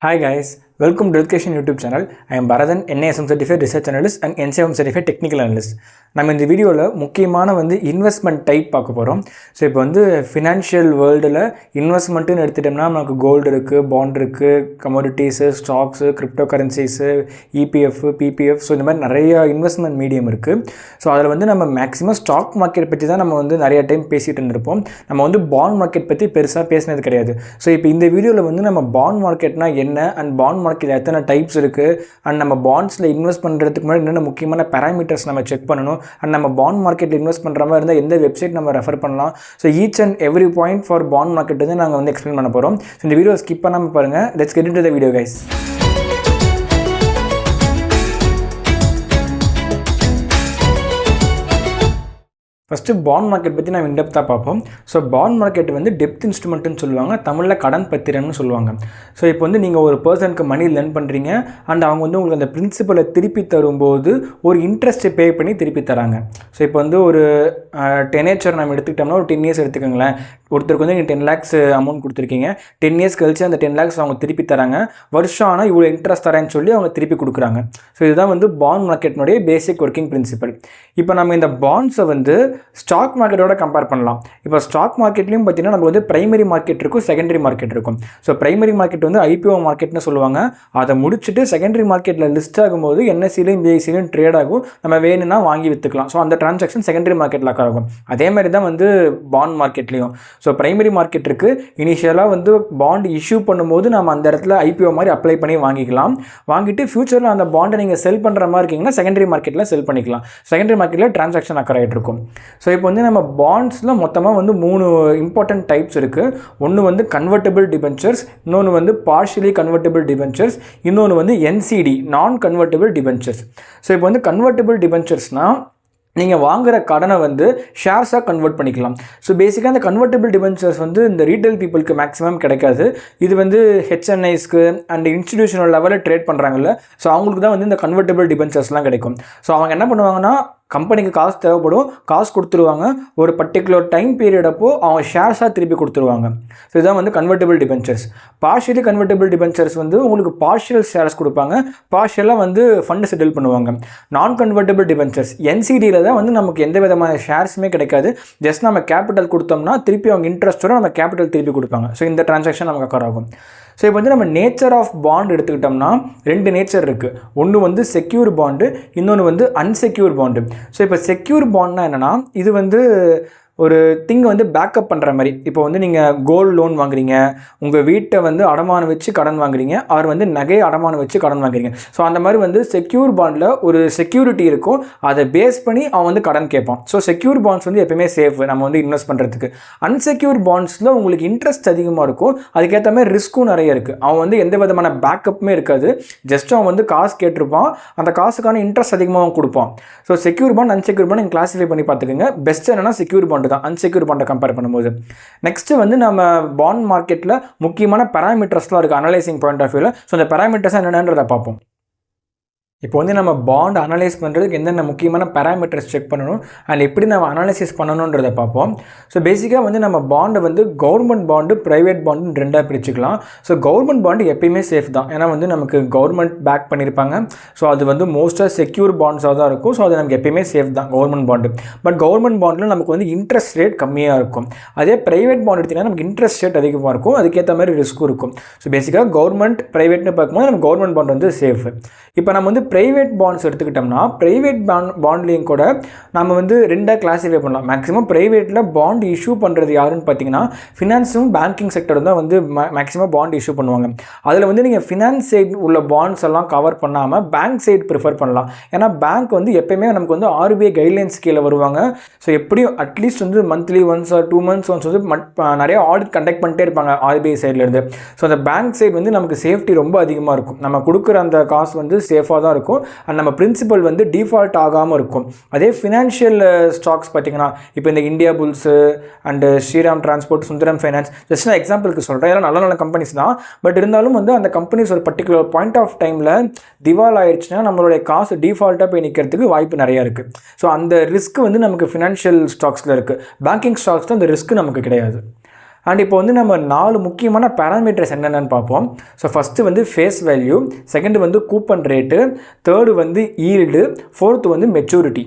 Hi guys, welcome to Education YouTube channel. I am Bharathan, NASM Certified Research Analyst and NCM Certified Technical Analyst. நம்ம இந்த வீடியோவில் முக்கியமான investment type பார்க்க போகிறோம். So இப்போ financial வேர்ல்டில் இன்வெஸ்ட்மெண்ட்டுன்னு எடுத்துட்டோம்னா நமக்கு கோல்டு இருக்குது, பாண்ட் இருக்குது, commodities, stocks, crypto currencies, EPF, PPF, so இந்த மாதிரி நிறைய இன்வெஸ்ட்மெண்ட் மீடியம் இருக்குது. ஸோ அதில் நம்ம மேக்ஸிமம் ஸ்டாக் மார்க்கெட் பற்றி தான் நம்ம நிறைய டைம் பேசிகிட்டு இருந்திருப்போம். நம்ம பாண்ட் மார்க்கெட் பற்றி பெருசாக பேசினது கிடையாது. ஸோ இப்போ இந்த வீடியோவில் நம்ம பாண்ட் மார்க்கெட்னா என்ன அண்ட் பாண்ட் மார்க்கெட்டில் எத்தனை டைப்ஸ் இருக்குது அண்ட் நம்ம பாண்ட்ஸில் இன்வெஸ்ட் பண்ணுறதுக்கு முன்னாடி என்னென்ன முக்கியமான பேராமீட்டர்ஸ் நம்ம செக் பண்ணணும் அண்ட் நம்ம பாண்ட் மார்க்கெட்டில் இன்வெஸ்ட் பண்ணுற மாதிரி இருந்தால் எந்த வெப்சைட் நம்ம ரெஃபர் பண்ணலாம். So each and every point for bond market நாங்கள் எக்ஸ்பிளைன் பண்ண போகிறோம். ஸோ இந்த வீடியோ ஸ்கிப் பண்ணாமல் பாருங்கள். Let's get into the video guys. First bond market பற்றி நம்ம இன்டெப்த்தாக பார்ப்போம். ஸோ பாண்ட் மார்க்கெட் டெப்த் இன்ஸ்ட்ருமெண்ட்டுன்னு சொல்லுவாங்க, தமிழில் கடன் பத்திரம்னு சொல்லுவாங்க. ஸோ இப்போ நீங்கள் ஒரு பர்சனுக்கு மணி லென் பண்ணுறீங்க அண்ட் அவங்க உங்களுக்கு அந்த பிரின்சிபலை திருப்பி தரும்போது ஒரு இன்ட்ரெஸ்ட்டை பே பண்ணி திருப்பி தராங்க. ஸோ இப்போ ஒரு 10 ஏச்சர் நம்ம எடுத்துக்கிட்டோம்னா ஒரு 10 இயர்ஸ் எடுத்துக்கோங்களேன். ஒருத்தருக்கு நீங்கள் 10 lakhs அமௌண்ட் கொடுத்துருக்கீங்க, 10 இயர்ஸ் கழிச்சு அந்த 10 lakhs அவங்க திருப்பி தராங்க. வருஷம் ஆனால் இவ்வளோ இன்ட்ரெஸ்ட் தரேன்னு சொல்லி அவங்க திருப்பி கொடுக்குறாங்க. ஸோ இதுதான் பாண்ட் மார்க்கெட்னுடைய பேசிக் ஒர்க்கிங் பிரின்சிபல். இப்போ நம்ம இந்த பாண்ட்ஸை ஸ்டாக் மார்க்கெட்டோட கம்பேர் பண்ணலாம். இப்போ ஸ்டாக் மார்க்கெட்லையும் பார்த்தீங்கன்னா நம்ம பிரைமரி மார்க்கெட் இருக்கும், செகண்டரி மார்க்கெட் இருக்கும். ஸோ பிரைமரி மார்க்கெட் ஐபிஓ மார்க்கெட்னு சொல்லுவாங்க. அதை முடிச்சுட்டு செகண்டரி மார்க்கெட்டில் லிஸ்ட் ஆகும்போது என்எஸ்சிலையும் பிஐசிலையும் ட்ரேட் ஆகும். நம்ம வேணும்னா வாங்கி விற்றுக்கலாம். ஸோ அந்த டிரான்சாக்ஷன் செகண்டரி மார்க்கெட்டில் ஆகும். அதே மாதிரி தான் பாண்ட் மார்க்கெட்லேயும். ஸோ பிரைமரி மார்க்கெட் இருக்குது. இனிஷியலாக பாண்ட் இஷ்யூ பண்ணும்போது நம்ம அந்த இடத்துல ஐபிஓ மாதிரி அப்ளை பண்ணி வாங்கிக்கலாம். வாங்கிட்டு ஃபியூச்சரில் அந்த பாண்டை நீங்கள் செல் பண்ணுற மாதிரி இருக்கீங்கன்னா செகண்டரி மார்க்கெட்டில் செல் பண்ணிக்கலாம். செகண்டரி மார்க்கெட்டில் டிரான்சாக்ஷன் அக்கர் ஆகிட்டு இருக்கும். ஸோ இப்போ நம்ம பாண்ட்ஸில் மொத்தமாக 3 இம்பார்ட்டன்ட் டைப்ஸ் இருக்குது. ஒன்று கன்வெர்ட்டபிள் டிபென்ச்சர்ஸ், இன்னொன்று பார்ஷியலி கன்வெர்ட்டபிள் டிபென்ச்சர்ஸ், இன்னொன்று என்சிடி நான் கன்வெர்ட்டபிள் டிபென்ச்சர்ஸ். ஸோ இப்போ கன்வெர்ட்டபிள் டிபென்ச்சர்ஸ்னால் நீங்கள் வாங்குகிற கடனை ஷேர்ஸாக கன்வெர்ட் பண்ணிக்கலாம். ஸோ பேசிக்காக அந்த கன்வெர்ட்டபிள் டிபென்ச்சர்ஸ் இந்த ரீட்டைல் பீப்புளுக்கு மேக்ஸிமம் கிடைக்காது. இது ஹெச்என்ஐஸ்க்கு அண்ட் இன்ஸ்டிடியூஷனல் லெவலில் ட்ரேட் பண்ணுறாங்கல்ல, ஸோ அவங்களுக்கு தான் இந்த கன்வெர்ட்டபிள் டிபென்ச்சர்ஸ்லாம் கிடைக்கும். ஸோ அவங்க என்ன பண்ணுவாங்கன்னா, கம்பெனிக்கு காசு தேவைப்படும், காசு கொடுத்துருவாங்க. ஒரு பர்டிகுலர் டைம் பீரியட் அப்போது அவங்க ஷேர்ஸாக திருப்பி கொடுத்துருவாங்க. ஸோ இதுதான் convertible debentures. Partially convertible debentures உங்களுக்கு பார்ஷியல் ஷேர்ஸ் கொடுப்பாங்க, பார்ஷியலாக ஃபண்டு செட்டில் பண்ணுவாங்க. நான் கன்வெர்ட்டபிள் டிபென்ச்சர்ஸ் என்சிடியில் தான் நமக்கு எந்த விதமான ஷேர்ஸுமே கிடைக்காது. ஜஸ்ட் நம்ம கேபிட்டல் கொடுத்தோம்னா திருப்பி அவங்க இன்ட்ரெஸ்ட்டோட நம்ம கேபிட்டல் திருப்பி கொடுப்பாங்க. ஸோ இந்த டிரான்சாக்ஷன் நமக்கு அக்கர் ஆகும். ஸோ இப்போ நம்ம நேச்சர் ஆஃப் பாண்ட் எடுத்துக்கிட்டோம்னா 2 நேச்சர் இருக்குது. ஒன்று செக்யூர் பாண்டு, இன்னொன்று அன்செக்யூர் பாண்டு. ஸோ இப்போ செக்யூர் பாண்ட்னா என்னென்னா, இது ஒரு திங்கை பேக்கப் பண்ணுற மாதிரி. இப்போ நீங்கள் கோல்டு லோன் வாங்குறீங்க, உங்கள் வீட்டை அடமானம் வச்சு கடன் வாங்குறீங்க, அவர் நகையை அடமானம் வச்சு கடன் வாங்குறீங்க. ஸோ அந்த மாதிரி செக்யூர் பாண்டில் ஒரு செக்யூரிட்டி இருக்கும், அதை பேஸ் பண்ணி அவன் கடன் கேட்பான். ஸோ செக்யூர் பாண்ட்ஸ் எப்பயுமே சேஃப் நம்ம இன்வெஸ்ட் பண்ணுறதுக்கு. அன்செக்யூர் பாண்ட்ஸில் உங்களுக்கு இன்ட்ரெஸ்ட் அதிகமாக இருக்கும், அதுக்கேற்ற மாதிரி ரிஸ்க்கும் நிறைய இருக்குது. அவன் எந்த விதமான பேக்கப்புமே இருக்காது. ஜஸ்ட் அவன் காசு கேட்டிருப்பான், அந்த காசுக்கான இன்ட்ரெஸ்ட் அதிகமாக கொடுப்பான். So secure bond unsecure bond நீங்கள் கிளாஸிஃபை பண்ணி பார்த்துக்கோங்க. பெஸ்ட் என்னன்னா செக்யூர் பாண்ட் தான் அன்செக்யூர் பாண்டை கம்பேர் பண்ணும்போது. நெக்ஸ்ட் நம்ம பாண்ட் மார்க்கெட்டில் முக்கியமான பேராமீட்டர்ஸ்லாம் இருக்குது அனலைசிங் பாயிண்ட் ஆஃப் வியூவில். ஸோ அந்த பேராமீட்டர்ஸ் என்னென்னன்றதை பார்ப்போம். இப்போ நம்ம பாண்ட் அனலைஸ் பண்ணுறதுக்கு என்னென்ன முக்கியமான பேராமீட்டர்ஸ் செக் பண்ணணும் அண்ட் எப்படி நம்ம அனாலிசிஸ் பண்ணணுன்றதை பார்ப்போம். ஸோ பேசிக்காக நம்ம பாண்டை கவர்மெண்ட் பாண்டு, ப்ரைவேட் பாண்டுன்னு 2ஆக பிரிச்சுக்கலாம். ஸோ கவர்மெண்ட் பாண்டு எப்பயுமே சேஃப் தான், ஏன்னா நமக்கு கவர்மெண்ட் பேக் பண்ணியிருப்பாங்க. ஸோ அது மோஸ்ட்டாக செக்யூர் பாண்ட்ஸாக தான் இருக்கும். ஸோ அது நமக்கு எப்பயுமே சேஃப் தான் கவர்மெண்ட் பாண்டு. பட் கவர்மெண்ட் பாண்டில் நமக்கு இன்ட்ரெஸ்ட் ரேட் கம்மியாக இருக்கும். அதே ப்ரைவேட் பாண்ட் எடுத்திங்கன்னா நமக்கு இன்ட்ரெஸ்ட் ரேட் அதிகமாக இருக்கும், அதுக்கேற்ற மாதிரி ரிஸ்க்கும் இருக்கும். ஸோ பேசிக்காக கவர்மெண்ட் ப்ரைவேட்னு பார்க்கும்போது நம்ம கவர்மெண்ட் பாண்ட் சேஃப். இப்போ நம்ம ப்ரைவேட் பாண்ட்ஸ் எடுத்துக்கிட்டோம்னா ப்ரைவேட் பாண்ட்லேயும் கூட நம்ம 2ஆக கிளாஸிஃபை பண்ணலாம். மேக்ஸிமம் ப்ரைவேட்டில் பாண்ட் இஷ்யூ பண்ணுறது யாருன்னு பார்த்தீங்கன்னா ஃபினான்ஸும் பேங்கிங் செக்டரும் தான் மேக்ஸிமம் பாண்ட் இஷ்யூ பண்ணுவாங்க. அதில் நீங்கள் ஃபினான்ஸ் சைட் உள்ள பாண்ட்ஸ் எல்லாம் கவர் பண்ணாமல் பேங்க் சைட் ப்ரிஃபர் பண்ணலாம். ஏன்னா பேங்க் எப்பயுமே நமக்கு ஆர்பிஐ கைட்லைன்ஸ் கீழே வருவாங்க. ஸோ எப்படியும் at least monthly once or 2 months once நிறைய ஆடிட் கண்டக்ட் பண்ணிட்டே இருப்பாங்க ஆர்பிஐ சைட்லேருந்து. ஸோ அந்த பேங்க் சைட் நமக்கு சேஃப்டி ரொம்ப அதிகமாக இருக்கும். நம்ம கொடுக்குற அந்த காசு சேஃபாக தான் இருக்கும் அண்ட் நம்ம பிரின்சிபல் டிஃபால்ட் ஆகாமல் இருக்கும். அதே ஃபினான்ஷியல் ஸ்டாக்ஸ் பார்த்தீங்கன்னா இப்போ இந்த Indiabulls and Shriram transport, Sundaram finance, just நான் எக்ஸாம்பிளுக்கு சொல்கிறேன். எல்லாம் நல்ல நல்ல கம்பெனிஸ் தான். பட் இருந்தாலும் அந்த கம்பெனிஸ் ஒரு பர்டிகுலர் பாயிண்ட் ஆஃப் டைமில் திவால் ஆயிடுச்சுன்னா நம்மளுடைய காசு டிஃபால்ட்டாக போய் நிற்கிறதுக்கு வாய்ப்பு நிறையா இருக்குது. ஸோ அந்த ரிஸ்க் நமக்கு ஃபினான்ஷியல் ஸ்டாக்ஸில் இருக்குது. பேங்கிங் ஸ்டாக்ஸில் அந்த ரிஸ்க் நமக்கு கிடையாது. அண்ட் இப்போ வந்து நம்ம 4 முக்கியமான பேராமீட்டர்ஸ் என்னென்னு பார்ப்போம். ஸோ ஃபஸ்ட்டு வந்து ஃபேஸ் வேல்யூ, செகண்டு வந்து கூப்பன் ரேட்டு, தேர்டு வந்து ஈல்டு, ஃபோர்த்து வந்து மெச்சூரிட்டி.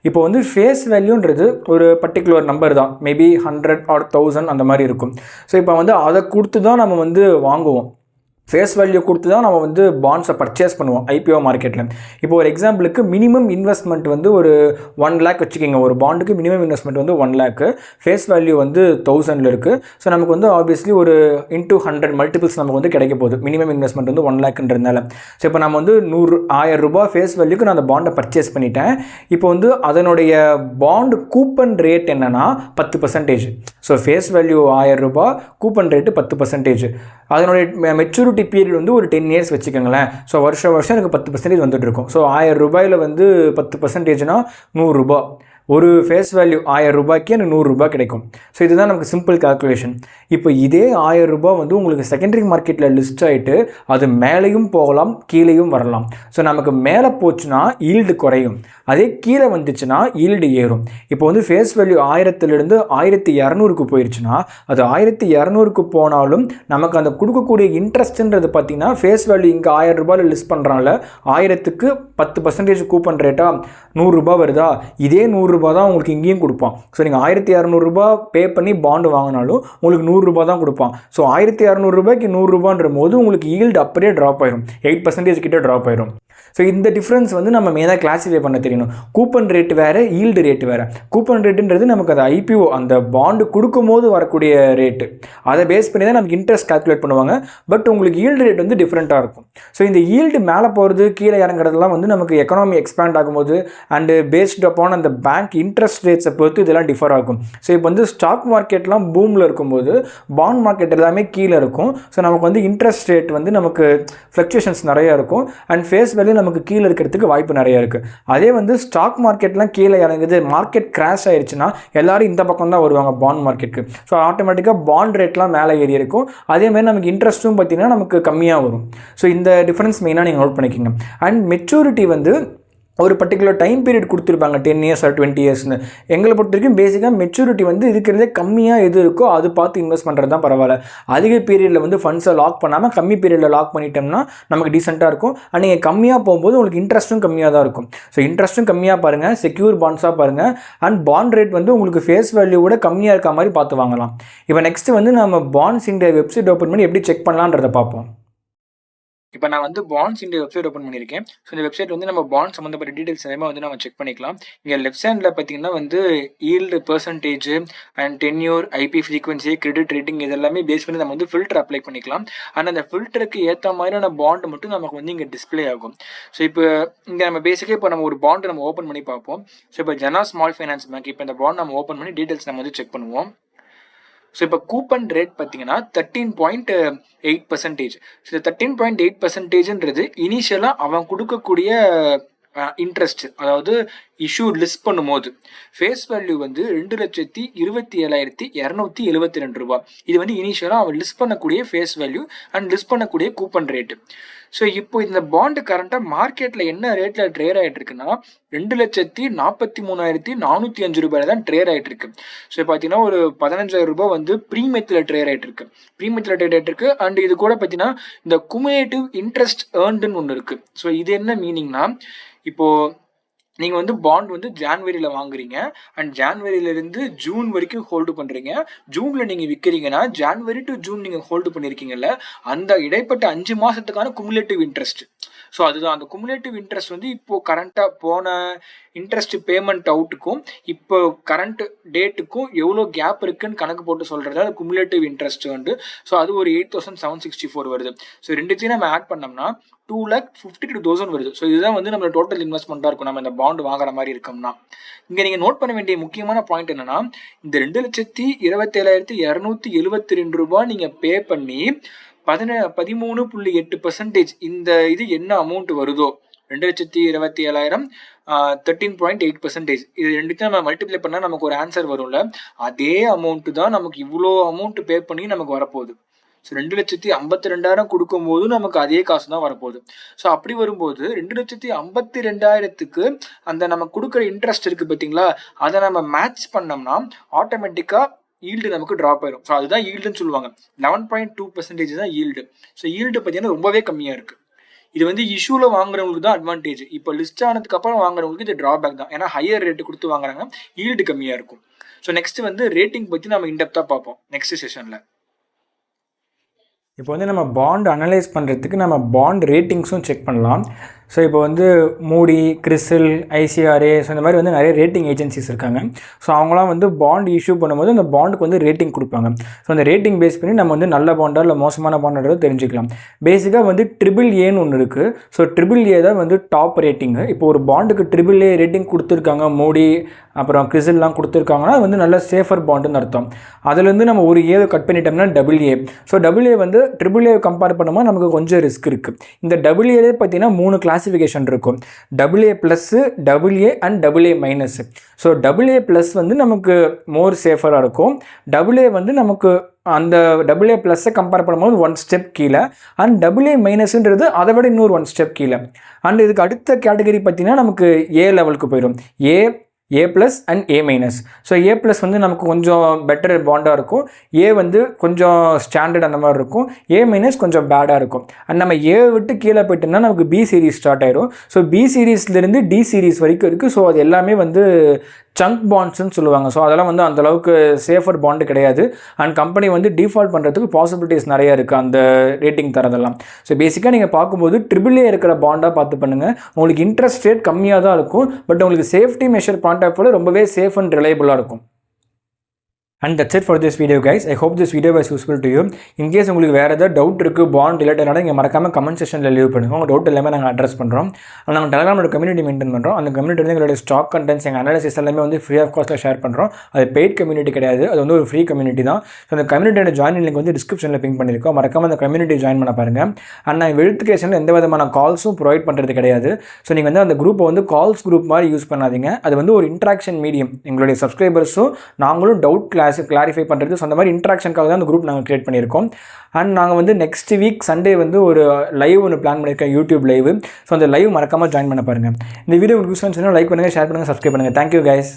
இப்போ வந்து ஃபேஸ் வேல்யூன்றது ஒரு பர்டிகுலர் நம்பர் தான், மேபி 100 ஆர் 1000 அந்த மாதிரி இருக்கும். ஸோ இப்போ வந்து அதை கொடுத்து தான் நம்ம வந்து வாங்குவோம். ஃபேஸ் வேல்யூ கொடுத்து தான் நம்ம வந்து பாண்ட்ஸை பர்ச்சேஸ் பண்ணுவோம் ஐபிஓ மார்க்கெட்டில். இப்போ ஒரு எக்ஸாம்பிளுக்கு மினிமம் இன்வெஸ்ட்மெண்ட் வந்து ஒரு 1 lakh வச்சுக்கிங்க. ஒரு பாண்டுக்கு மினிமம் இன்வெஸ்ட்மெண்ட் வந்து 1 lakh, ஃபேஸ் வேல்யூ வந்து 1000 இருக்குது. ஸோ நமக்கு வந்து ஆப்வியஸ்லி ஒரு இன்டூ 100 மல்டிபிள்ஸ் நமக்கு வந்து கிடைக்க போகுது. மினிமம் இன்வெஸ்ட்மெண்ட் வந்து 1 lakhன்றதுனால. ஸோ இப்போ நம்ம வந்து 1000 ரூபாய் ஃபேஸ் வேல்யூக்கு நான் அந்த பாண்டை பர்ச்சேஸ் பண்ணிட்டேன். இப்போ வந்து அதனுடைய பாண்டு கூப்பன் ரேட் என்னென்னா 10%. ஸோ ஃபேஸ் வேல்யூ 1000 ரூபாய், கூப்பன் ரேட்டு 10%. அதனுடைய மெச்சூரிட்டி பீரியட் வந்து ஒரு 10 years வச்சுக்கோங்களேன். ஸோ வருஷம் எனக்கு 10% வந்துட்டு இருக்கும். ஸோ 1000 ரூபாயில் வந்து 10%னா 100 ரூபாய். ஒரு ஃபேஸ் வேல்யூ 1000 ரூபாய்க்கு எனக்கு 100 ரூபாய் கிடைக்கும். ஸோ இதுதான் நமக்கு சிம்பிள் கால்குலேஷன். இப்போ இதே 1000 ரூபாய் வந்து உங்களுக்கு செகண்டரி மார்க்கெட்டில் லிஸ்ட் ஆகிட்டு அது மேலேயும் போகலாம், கீழேயும் வரலாம். ஸோ நமக்கு மேலே போச்சுன்னா ஈல்டு குறையும், அதே கீழே வந்துச்சுன்னா ஈல்டு ஏறும். இப்போ வந்து ஃபேஸ் வேல்யூ 1000லேருந்து 1200க்கு போயிடுச்சுன்னா அது 1200க்கு போனாலும் நமக்கு அந்த கொடுக்கக்கூடிய இன்ட்ரெஸ்ட்ன்றது பார்த்திங்கன்னா ஃபேஸ் வேல்யூ இங்கே 1000 ரூபாயில் லிஸ்ட் பண்ணுறாங்கள, 1000க்கு 10% கூப்பன் ரேட்டா 100 ரூபாய் வருதா, இதே 100 ரூபாய் தான் உங்களுக்கு இங்கேயும் கொடுப்பான். ஸோ நீங்கள் 1200 ரூபாய் பே பண்ணி பாண்டு வாங்கினாலும் உங்களுக்கு 100 ரூபாய் தான் கொடுப்பான். ஸோ 1200 ரூபாய்க்கு 100 ரூபான்ற போது உங்களுக்கு ஈல்டு அப்படியே ட்ராப் ஆயிரும், 8% கிட்ட ட்ராப் ஆயிரும். ஸோ இந்த டிஃப்ரென்ஸ் வந்து நம்ம மெயினாக கிளாஸிஃபை பண்ண தெரியணும். கூப்பன் ரேட் வேறு, ஈல்டு ரேட்டு வேறு. கூப்பன் ரேட்டுன்றது நமக்கு அது ஐபிஓ அந்த பாண்டு கொடுக்கும் போது வரக்கூடிய ரேட்டு, அதை பேஸ் பண்ணி தான் நமக்கு இன்ட்ரெஸ்ட் கால்குலேட் பண்ணுவாங்க. பட் உங்களுக்கு ஈல்டு ரேட் வந்து டிஃப்ரெண்ட்டாக இருக்கும். ஸோ இந்த ஈல்டு மேலே போகிறது கீழே இறங்குறதுலாம் வந்து நமக்கு எக்கனாமி எக்ஸ்பேண்ட் ஆகும்போது அண்டு பேஸ்ட் அப்பான் அந்த பேங்க் இன்ட்ரெஸ்ட் ரேட்ஸை பொறுத்து இதெல்லாம் டிஃபர் ஆகும். ஸோ இப்போ வந்து ஸ்டாக் மார்க்கெட்லாம் பூமில் இருக்கும்போது பாண்ட் மார்க்கெட் எல்லாமே கீழே இருக்கும். ஸோ நமக்கு வந்து இன்ட்ரெஸ்ட் ரேட் வந்து நமக்கு ஃப்ளக்சுவேஷன்ஸ் நிறையா இருக்கும். அண்ட் ஃபேஸ் வேல்யூ நமக்கு கீழே இருக்கிறதுக்கு வாய்ப்பு நிறையா இருக்குது. அதே வந்து ஸ்டாக் மார்க்கெட்லாம் கீழே இறங்குது, மார்க்கெட் கிராஷ் ஆயிடுச்சுன்னா எல்லாரும் இந்த பக்கம் தான் வருவாங்க பாண்ட் மார்க்கெட்டுக்கு. ஸோ ஆட்டோமேட்டிக்காக பாண்ட் ரேட்லாம் மேலே ஏறி இருக்கும். அதேமாதிரி நமக்கு இன்ட்ரெஸ்ட்டும் பார்த்திங்கன்னா நமக்கு கம்மியாக வரும். ஸோ இந்த டிஃப்ரென்ஸ் மெயினாக நீங்கள் நோட் பண்ணிக்கோங்க. அண்ட் மெச்சூரிட்டி வந்து ஒரு பர்டிகுலர் டைம் பீரியட் கொடுத்துருப்பாங்க, 10 years ஆர் 20 yearsன்னு. எங்களை பொறுத்த வரைக்கும் பேசிக்காக மெச்சூரிட்டி வந்து இருக்கிறதே கம்மியாக எது இருக்கோ அது பார்த்து இன்வெஸ்ட் பண்ணுறது தான் பரவாயில்ல. அதிக பீரியடில் வந்து ஃபண்ட்ஸை லாக் பண்ணாமல் கம்மி பீரியடில் லாக் பண்ணிட்டோம்னா நமக்கு டீசெண்டாக இருக்கும். அண்ட் நீங்கள் கம்மியாக போகும்போது உங்களுக்கு இன்ட்ரெஸ்ட்டும் கம்மியாக தான் இருக்கும். ஸோ இன்ட்ரெஸ்ட்டும் கம்மியாக பாருங்கள், செக்யூர் பாண்ட்ஸாக பாருங்கள். அண்ட் பாண்ட் ரேட் வந்து உங்களுக்கு ஃபேஸ் வேல்யூவோட கம்மியாக இருக்க மாதிரி பார்த்து வாங்கலாம். இப்போ நெக்ஸ்ட்டு வந்து நம்ம பாண்ட்ஸ் இந்தியா வெப்சைட் ஓப்பன் பண்ணி எப்படி செக் பண்ணலான்றதை பார்ப்போம். இப்போ நான் வந்து பாண்ட்ஸ் இந்தியா வெப்சைட் ஓப்பன் பண்ணியிருக்கேன். ஸோ இந்த வெப்சைட் வந்து நம்ம பாண்ட் சம்மந்தப்பட்ட டீட்டெயில்ஸ் எல்லாமே வந்து நம்ம செக் பண்ணிக்கலாம். இங்கே லெஃப்ட் சைடில் பார்த்தீங்கன்னா வந்து yield percentage and tenure, IP frequency, credit rating இதெல்லாமே பேஸ் பண்ணி நம்ம வந்து ஃபில்டர் அப்ளை பண்ணிக்கலாம். ஆனால் அந்த ஃபில்டருக்கு ஏற்ற மாதிரியான பாண்ட் மட்டும் நமக்கு வந்து இங்கே டிஸ்பிளே ஆகும். ஸோ இப்போ இங்கே நம்ம பேசிக்காக இப்போ நம்ம ஒரு பாண்ட் நம்ம ஓப்பன் பண்ணி பார்ப்போம். ஸோ இப்போ ஜனா ஸ்மால் ஃபைனான்ஸ் பேங்க், இப்போ இந்த பாண்ட் நம்ம ஓப்பன் பண்ணி டீட்டெயில்ஸ் நம்ம வந்து செக் பண்ணுவோம். ஸோ இப்போ கூப்பன் ரேட் பார்த்தீங்கன்னா 13.8%. ஸோ இந்த 13.8%ன்றது இனிஷியலாக அவன் கொடுக்கக்கூடிய இன்ட்ரெஸ்ட், அதாவது இஷ்யூ லிஸ்ட் பண்ணும்போது ஃபேஸ் வேல்யூ வந்து 2,27,272 ரூபாய். இது வந்து இனிஷியலாக அவன் லிஸ்ட் பண்ணக்கூடிய ஃபேஸ் வேல்யூ அண்ட் லிஸ்ட் பண்ணக்கூடிய கூப்பன் ரேட்டு. ஸோ இப்போ இந்த பாண்டு கரண்ட்டாக மார்க்கெட்டில் என்ன ரேட்டில் ட்ரேட் ஆகிட்டு இருக்குன்னா 2,43,405 ரூபாயில் தான் ட்ரேட் ஆகிட்டு இருக்கு. ஸோ பார்த்தீங்கன்னா ஒரு 15,000 ரூபாய் வந்து ப்ரீமியத்தில் ட்ரேட் ஆகிட்டு இருக்கு, ப்ரீமியத்தில் ட்ரேட் ஆகிட்டு இருக்கு. அண்ட் இது கூட பார்த்தீங்கன்னா இந்த குமுலேட்டிவ் இன்ட்ரெஸ்ட் ஏர்ன்டுன்னு ஒன்று இருக்குது. ஸோ இது என்ன மீனிங்னா, இப்போது நீங்கள் வந்து பாண்ட் வந்து ஜான்வரியில் வாங்குறீங்க அண்ட் ஜான்வரியிலேருந்து ஜூன் வரைக்கும் ஹோல்டு பண்ணுறீங்க. ஜூனில் நீங்கள் விற்கிறீங்கன்னா ஜான்வரி டு ஜூன் நீங்கள் ஹோல்டு பண்ணியிருக்கீங்கல்ல, அந்த இடைப்பட்ட 5 மாதத்துக்கான குமுலேட்டிவ் இன்ட்ரெஸ்ட். ஸோ அதுதான் அந்த குமுலேட்டிவ் இன்ட்ரெஸ்ட் வந்து இப்போது கரண்ட்டாக போன இன்ட்ரெஸ்ட் பேமெண்ட் அவுட்டுக்கும் இப்போ கரண்ட் டேட்டுக்கும் எவ்வளோ கேப் இருக்குன்னு கணக்கு போட்டு சொல்கிறது அது குமுலேட்டிவ் இன்ட்ரெஸ்ட் வந்து. ஸோ அது ஒரு 8,764 வருது. ஸோ ரெண்டுத்தையும் நம்ம ஆட் பண்ணோம்னா 2,52,000 வருது. ஸோ இதுதான் வந்து நம்ம டோட்டல் இன்வெஸ்ட்மெண்ட்டாக இருக்கும் நம்ம இந்த பாண்டு வாங்குற மாதிரி இருக்கோம்னா. இங்கே நீங்கள் நோட் பண்ண வேண்டிய முக்கியமான பாயிண்ட் என்னன்னா, இந்த 2,27,272 ரூபாய் நீங்கள் பே பண்ணி 13.8% இந்த இது என்ன அமௌண்ட் வருதோ 2,27,000 13.8%, இது ரெண்டுத்தையும் நம்ம மல்டிப்ளை பண்ணால் நமக்கு ஒரு ஆன்சர் வரும்ல, அதே அமௌண்ட்டு தான் நமக்கு இவ்வளோ அமௌண்ட் பே பண்ணி நமக்கு வரப்போகுது. ஸோ 2,52,000 கொடுக்கும்போது நமக்கு அதே காசு தான் வரப்போகுது. ஸோ அப்படி வரும்போது 2,52,000க்கு அந்த நம்ம கொடுக்குற இன்ட்ரெஸ்ட் இருக்குது பார்த்தீங்களா, அதை நம்ம மேட்ச் பண்ணோம்னா ஆட்டோமேட்டிக்காக ஈல்டு நமக்கு ட்ராப் ஆயிரும். ஸோ அதுதான் ஈல்டுன்னு சொல்லுவாங்க. 11.2% தான் ஈல்டு. ஸோ ஈல்டு பார்த்தீங்கன்னா ரொம்பவே கம்மியாக இருக்குது. இது வந்து இஷ்யூவில் வாங்குறவங்களுக்கு தான் அட்வான்டேஜ். இப்போ லிஸ்ட் ஆனதுக்கு அப்புறம் வாங்குறவங்களுக்கு இது ட்ராபேக் தான். ஏன்னா ஹையர் ரேட்டு கொடுத்து வாங்குறாங்க, ஈல்டு கம்மியாக இருக்கும். ஸோ நெக்ஸ்ட் வந்து ரேட்டிங் பற்றி நம்ம இன்டெப்த்தாக பார்ப்போம் நெக்ஸ்ட் செஷனில். இப்போ வந்து நம்ம பாண்ட் அனலைஸ் பண்ணுறதுக்கு நம்ம பாண்ட் ரேட்டிங்ஸும் செக் பண்ணலாம். ஸோ இப்போ வந்து மூடி, கிறிசில், ஐசிஆர்ஏ, ஸோ இந்த மாதிரி வந்து நிறைய ரேட்டிங் ஏஜென்சிஸ் இருக்காங்க. ஸோ அவங்களாம் வந்து பாண்ட் இஷ்யூ பண்ணும்போது அந்த பாண்டுக்கு வந்து ரேட்டிங் கொடுப்பாங்க. ஸோ அந்த ரேட்டிங் பேஸ் பண்ணி நம்ம வந்து நல்ல பாண்டா இல்லை மோசமான பாண்டோட தெரிஞ்சுக்கலாம். பேசிக்காக வந்து AAA ஒன்று இருக்குது. ஸோ AAA தான் வந்து டாப் ரேட்டிங்கு. இப்போ ஒரு பாண்டுக்கு AAA ரேட்டிங் கொடுத்துருக்காங்க, மூடி அப்புறம் கிறிசில்லாம் கொடுத்துருக்காங்கன்னா அது வந்து நல்ல சேஃபர் பாண்டுன்னு அர்த்தம். அதுலேருந்து நம்ம ஒரு ஏவை கட் பண்ணிட்டோம்னா AA. ஸோ AA வந்து AAA கம்பேர் பண்ணும்போது நமக்கு கொஞ்சம் ரிஸ்க் இருக்குது. இந்த AA பார்த்தீங்கன்னா 3 கிளாசிஃபிகேஷன் இருக்கும். AA+, AA and AA-. So AA+ வந்து நமக்கு மோர் சேஃபராக இருக்கும். AA வந்து நமக்கு அந்த AA+-ஐ கம்பேர் பண்ணும்போது 1 ஸ்டெப் கீழே, அண்ட் AA-ன்றது அதை விட இன்னொரு 1 ஸ்டெப் கீழே. அண்ட் இதுக்கு அடுத்த கேட்டகரி பார்த்தீங்கன்னா நமக்கு A லெவலுக்கு போயிடும். A+ and A-. So A+ வந்து நமக்கு கொஞ்சம் பெட்டர் பாண்டாக இருக்கும். A வந்து கொஞ்சம் ஸ்டாண்டர்ட் அந்த மாதிரி இருக்கும். A- கொஞ்சம் பேடாக இருக்கும். அண்ட் நம்ம A விட்டு கீழே போயிட்டோம்னா நமக்கு B சீரீஸ் ஸ்டார்ட் ஆயிடும். ஸோ B சீரீஸ்லேருந்து D சீரீஸ் வரைக்கும் இருக்குது. ஸோ அது எல்லாமே வந்து சங்க் பாண்ட்ஸ்ன்னு சொல்லுவாங்க. ஸோ அதெல்லாம் வந்து அந்தளவுக்கு சேஃபர் பாண்டு கிடையாது. அண்ட் கம்பெனி வந்து டிஃபால்ட் பண்ணுறதுக்கு பாசிபிலிட்டிஸ் நிறையா இருக்குது அந்த ரேட்டிங் தரதெல்லாம். ஸோ பேசிக்காக நீங்கள் பார்க்கும்போது AAA இருக்கிற பாண்டாக பார்த்து பண்ணுங்கள். உங்களுக்கு இன்ட்ரெஸ்ட் ரேட் கம்மியாக தான் இருக்கும், பட் உங்களுக்கு சேஃப்டி மெஷர் பாயிண்ட் ஆஃப் வியூவில் ரொம்பவே சேஃப் அண்ட் ரிலையபிளாக இருக்கும். And that's it for this video guys. I hope this video was useful to you. In case உங்களுக்கு வேறு ஏதாவது டவுட் இருக்குது பாண்ட் ரிலேட்டடாக நீங்கள் மறக்காமல் கமெண்ட் செக்ஷனில் லீவ் பண்ணுங்கள். உங்கள் டவுட் எல்லாமே நாங்கள் அட்ரஸ் பண்ணுறோம். நாங்கள் டெலிகிராமோட கம்யூனிட்டி மெயின்டைன் பண்ணுறோம். அந்த கம்யூனிட்டி வந்து எங்களோட ஸ்டாக் கண்டென்ட்ஸ், எங்கள் அனாலிசிஸ் எல்லாமே வந்து ஃப்ரீ ஆஃப் காஸ்ட்டில் ஷேர் பண்ணுறோம். அது பெய்ட் கம்யூனிட்டி கிடையாது, அது வந்து ஒரு ஃப்ரீ கம்யூனிட்டி தான். ஸோ அந்த கம்யூனிட்டியோட ஜாயின் லிங்க் வந்து டிஸ்கிரிப்ஷனில் பிங்க் பண்ணியிருக்கோம். மறக்காமல் அந்த கம்யூனிட்டி ஜாயின் பண்ண பாருங்கள். அண்ட் நான் வெரிஃபிகேஷனில் எந்த விதமான கால்ஸும் ப்ரொவைட் பண்ணுறது கிடையாது. ஸோ நீங்கள் வந்து அந்த குரூப்பை வந்து கால்ஸ் குரூப் மாதிரி யூஸ் பண்ணாதீங்க. அது வந்து ஒரு இன்ட்ராக்ஷன் மீடியம். எங்களுடைய சப்ஸ்கிரைபர்ஸும் நாங்களும் டவுட் கிளாரிஃபை பண்ணுறது, ஸோ அந்த மாதிரி இன்ட்ராக்ஷனுக்காக தான் அந்த குரூப் நாங்கள் கிரியேட் பண்ணியிருக்கோம். அண்ட் நாங்கள் வந்து நெக்ஸ்ட் வீக் சண்டே வந்து ஒரு லைவ் ஒன்று பிளான் பண்ணியிருக்கோம், யூடியூப் லைவ். ஸோ அந்த லைவ் மறக்காமல் ஜாயின் பண்ண பாருங்கள். இந்த வீடியோ உங்களுக்கு யூஸ் பண்ணி லைக் பண்ணுங்கள், ஷேர் பண்ணுங்கள், சப்ஸ்கிரைப் பண்ணுங்கள். Thank you guys.